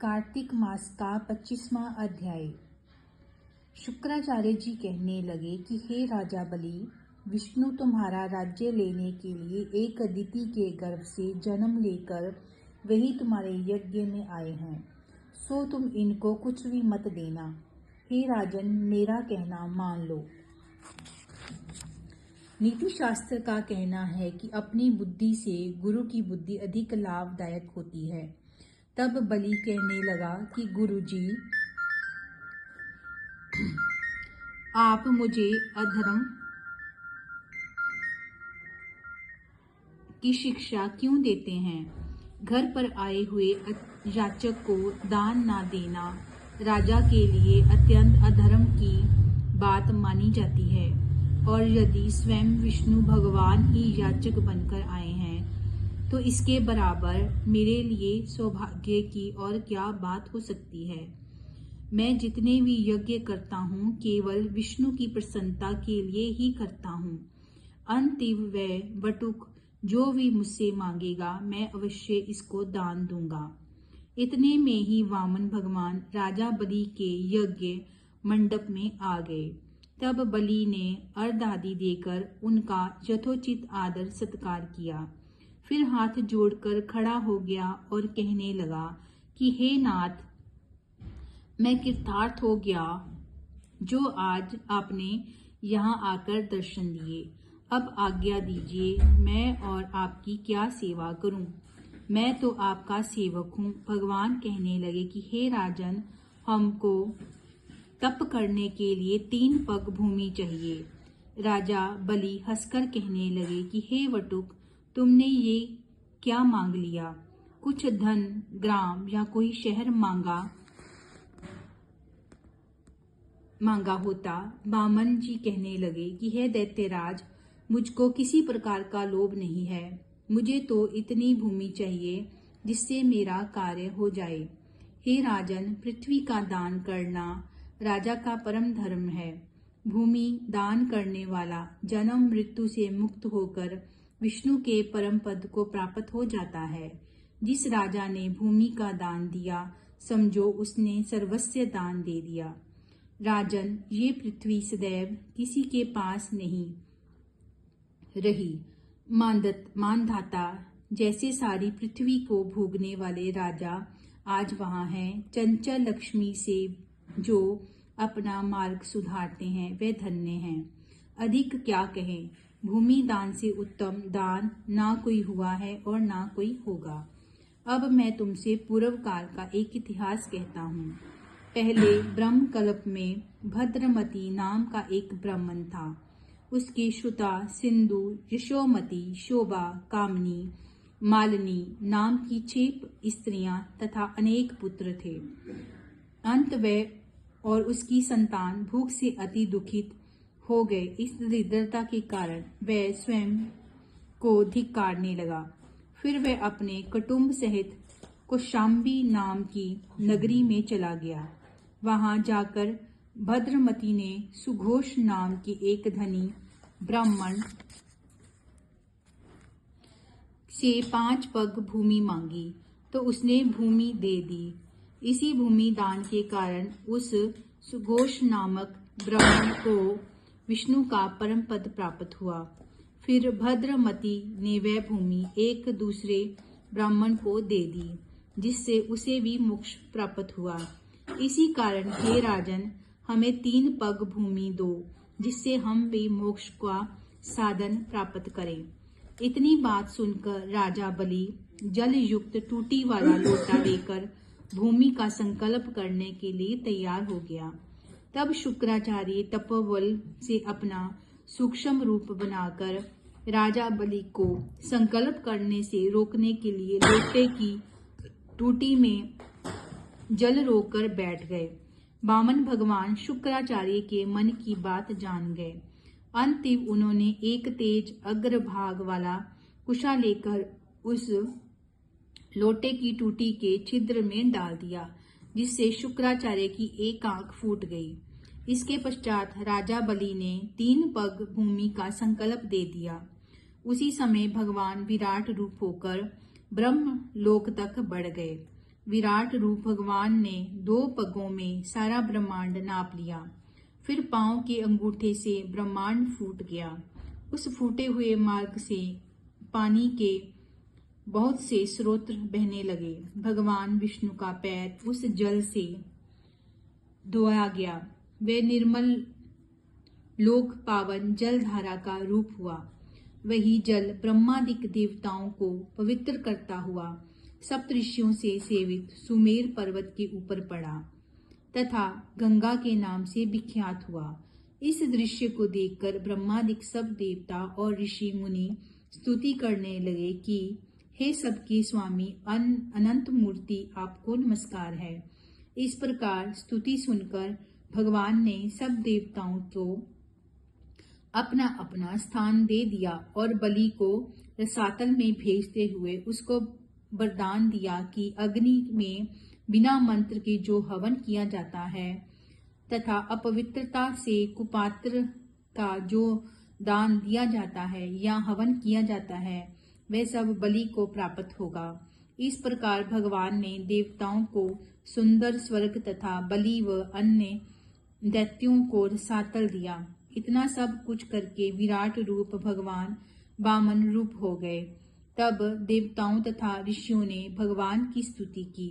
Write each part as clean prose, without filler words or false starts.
कार्तिक मास का 25वां अध्याय। शुक्राचार्य जी कहने लगे कि हे राजा बलि, विष्णु तुम्हारा राज्य लेने के लिए एक अदिति के गर्भ से जन्म लेकर वही तुम्हारे यज्ञ में आए हैं, सो तुम इनको कुछ भी मत देना। हे राजन, मेरा कहना मान लो। नीति शास्त्र का कहना है कि अपनी बुद्धि से गुरु की बुद्धि अधिक लाभदायक होती है। तब बलि कहने लगा कि गुरुजी, आप मुझे अधर्म की शिक्षा क्यों देते हैं? घर पर आए हुए याचक को दान ना देना राजा के लिए अत्यंत अधर्म की बात मानी जाती है, और यदि स्वयं विष्णु भगवान ही याचक बनकर आए हैं तो इसके बराबर मेरे लिए सौभाग्य की और क्या बात हो सकती है। मैं जितने भी यज्ञ करता हूँ केवल विष्णु की प्रसन्नता के लिए ही करता हूँ। अंतिम व बटुक जो भी मुझसे मांगेगा मैं अवश्य इसको दान दूंगा। इतने में ही वामन भगवान राजा बलि के यज्ञ मंडप में आ गए। तब बलि ने अर्घादि देकर उनका यथोचित आदर सत्कार किया, फिर हाथ जोड़कर खड़ा हो गया और कहने लगा कि हे नाथ, मैं कृतार्थ हो गया जो आज आपने यहाँ आकर दर्शन दिए। अब आज्ञा दीजिए, मैं और आपकी क्या सेवा करूं? मैं तो आपका सेवक हूँ। भगवान कहने लगे कि हे राजन, हमको तप करने के लिए 3 पग भूमि चाहिए। राजा बलि हंसकर कहने लगे कि हे वटुक, तुमने ये क्या मांग लिया? कुछ धन, ग्राम या कोई शहर मांगा होता। वामन जी कहने लगे कि हे दैत्यराज, मुझको किसी प्रकार का लोभ नहीं है। मुझे तो इतनी भूमि चाहिए जिससे मेरा कार्य हो जाए। हे राजन, पृथ्वी का दान करना राजा का परम धर्म है। भूमि दान करने वाला जन्म मृत्यु से मुक्त होकर विष्णु के परम पद को प्राप्त हो जाता है। जिस राजा ने भूमि का दान दिया, समझो उसने सर्वस्व दान दे दिया। राजन, ये पृथ्वी सदैव किसी के पास नहीं रही। मानधाता जैसे सारी पृथ्वी को भोगने वाले राजा आज वहां हैं। चंचल लक्ष्मी से जो अपना मार्ग सुधारते हैं वे धन्य हैं। अधिक क्या कहें, भूमि दान से उत्तम दान ना कोई हुआ है और ना कोई होगा। अब मैं तुमसे पूर्व काल का एक इतिहास कहता हूँ। पहले ब्रह्मकल्प में भद्रमती नाम का एक ब्राह्मण था। उसकी श्रुता, सिंधु, यशोमती, शोभा, कामनी, मालिनी नाम की 6 स्त्रियां तथा अनेक पुत्र थे। अंत वह और उसकी संतान भूख से अति दुखित हो गए। इस दरिद्रता के कारण वह स्वयं को धिक्कारने लगा। फिर वह अपने कुटुंब सहित कौशाम्बी नाम की नगरी में चला गया। वहां जाकर भद्रमती ने सुघोष नाम की एक धनी ब्राह्मण से 5 पग भूमि मांगी तो उसने भूमि दे दी। इसी भूमि दान के कारण उस सुघोष नामक ब्राह्मण को विष्णु का परम पद प्राप्त हुआ। फिर भद्रमती ने वह भूमि एक दूसरे ब्राह्मण को दे दी, जिससे उसे भी मोक्ष प्राप्त हुआ। इसी कारण हे राजन, हमें 3 पग भूमि दो, जिससे हम भी मोक्ष का साधन प्राप्त करें। इतनी बात सुनकर राजा बलि जल युक्त टूटी वाला लोटा लेकर भूमि का संकल्प करने के लिए तैयार हो गया। तब शुक्राचार्य तपोबल से अपना सूक्ष्म रूप बनाकर राजा बलि को संकल्प करने से रोकने के लिए लोटे की टूटी में जल रोककर बैठ गए। वामन भगवान शुक्राचार्य के मन की बात जान गए। अंतिम उन्होंने एक तेज अग्रभाग वाला कुशा लेकर उस लोटे की टूटी के छिद्र में डाल दिया, जिससे शुक्राचार्य की एक आंख फूट गई। इसके पश्चात राजा बलि ने 3 पग भूमि का संकल्प दे दिया। उसी समय भगवान विराट रूप होकर ब्रह्म लोक तक बढ़ गए। विराट रूप भगवान ने 2 पगों में सारा ब्रह्मांड नाप लिया। फिर पांव के अंगूठे से ब्रह्मांड फूट गया। उस फूटे हुए मार्ग से पानी के बहुत से स्रोत बहने लगे। भगवान विष्णु का पैर उस जल से धोया गया। वह निर्मल लोक पावन जल धारा का रूप हुआ। वही जल ब्रह्मादिक देवताओं को पवित्र करता हुआ सप्तऋषियों से सेवित सुमेर पर्वत के ऊपर पड़ा तथा गंगा के नाम से विख्यात हुआ। इस दृश्य को देखकर ब्रह्मादिक सब देवता और ऋषि मुनि स्तुति करने लगे कि हे सबके स्वामी अनंत मूर्ति, आपको नमस्कार है। इस प्रकार स्तुति सुनकर भगवान ने सब देवताओं को अपना अपना स्थान दे दिया और बलि को रसातल में भेजते हुए उसको वरदान दिया कि अग्नि में बिना मंत्र के जो हवन किया जाता है तथा अपवित्रता से कुपात्र का जो दान दिया जाता है या हवन किया जाता है, वह सब बलि को प्राप्त होगा। इस प्रकार भगवान ने देवताओं को सुंदर स्वर्ग तथा बलि व अन्य दैत्यों को रसातल दिया। इतना सब कुछ करके विराट रूप भगवान वामन रूप हो गए। तब देवताओं तथा ऋषियों ने भगवान की स्तुति की।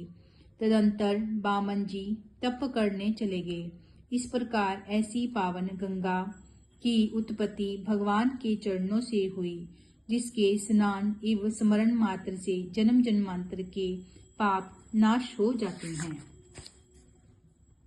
तदंतर वामन जी तप करने चले गए। इस प्रकार ऐसी पावन गंगा की उत्पत्ति भगवान के चरणों से हुई, जिसके स्नान एवं स्मरण मात्र से जन्म जन्मांतर के पाप नाश हो जाते हैं।